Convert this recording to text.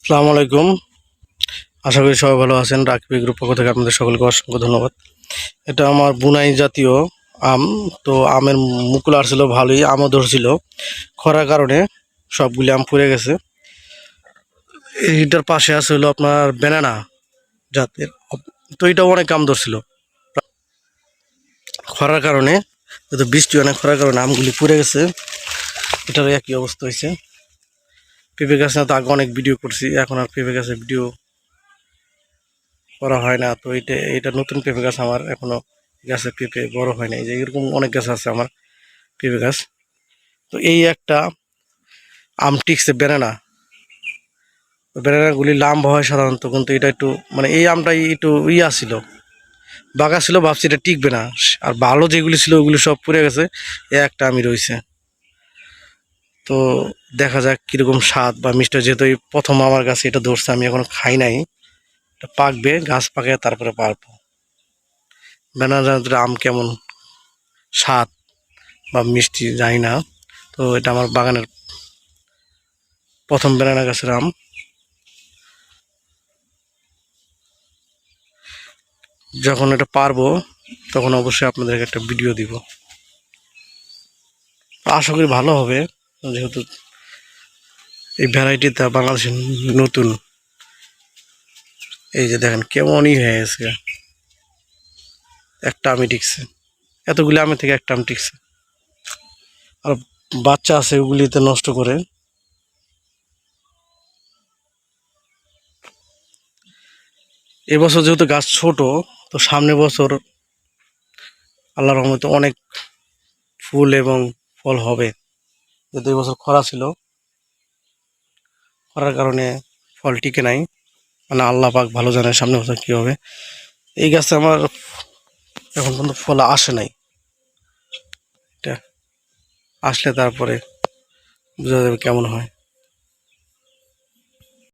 আসসালামু আলাইকুম। আশা করি সবাই ভালো আছেন। রাকিব গ্রুপ পক্ষ থেকে আপনাদের সকলকে অসংখ্য ধন্যবাদ। এটা আমার বুনাই জাতীয় আম। তো আমের মুকুল আসছিল ভালোই, আমও ধরছিল। খরার কারণে সবগুলি আম পড়ে গেছে। এইটার পাশে আছে হলো আপনার ব্যানানা জাতের। তো এটাও অনেক আম ধরছিল। খরার কারণে, যেহেতু বৃষ্টি অনেক খরার কারণে আমগুলি পড়ে গেছে। এটারও একই অবস্থা হয়েছে। পেঁপে গাছ না তো আগে অনেক ভিডিও করছি, এখন আর পেঁপে গাছের ভিডিও করা হয় না। তো এটা নতুন পেঁপে গাছ আমার, এখনো গাছে পেঁপে বড় হয় নাই। যে এরকম অনেক গাছ আছে আমার পেঁপে গাছ। তো এই একটা আম টিকছে বেনানা। বেনানাগুলি লম্বা হয় সাধারণত, কিন্তু এটা একটু মানে এই আমটাই একটু ছিল, বাঁকা ছিল, ভাবছি এটা টিকবে না। আর ভালো যেগুলি ছিল ওগুলি সব পুড়ে গেছে, এ একটা আমি রয়েছে। তো দেখা যাক কিরকম স্বাদ বা মিষ্টি। যেহেতু এই প্রথম আমার কাছে এটা ধরছে, আমি এখন খাই নাই। এটা পাকবে, গাছ পাকে তারপরে পারবো বেনানা আম কেমন স্বাদ বা মিষ্টি জানি না। তো এটা আমার বাগানের প্রথম বেনানা গাছের আম। যখন এটা পারবো তখন অবশ্যই আপনাদেরকে একটা ভিডিও দিব। আশা করি ভালো হবে, যেহেতু এই ভ্যারাইটিটা বাংলাদেশে নতুন। এই যে দেখেন কেমনই হয়ে গেছে, একটা আমি টিকছে। এতগুলি আমের থেকে একটা আম টিকছে। আর বাচ্চা আছে ওগুলিতে নষ্ট করে। এবছর যেহেতু গাছ ছোট, তো সামনের বছর আল্লাহর রহমতে অনেক ফুল এবং ফল হবে। যেহেতু এবছর খরা ছিল, খরার কারণে ফল টিকে নাই। মানে আল্লাহ পাক ভালো জানে সামনে বছর কী হবে। এই গাছে আমার এখন পর্যন্ত ফল আসে নাই। এটা আসলে তারপরে বোঝা যাবে কেমন হয়।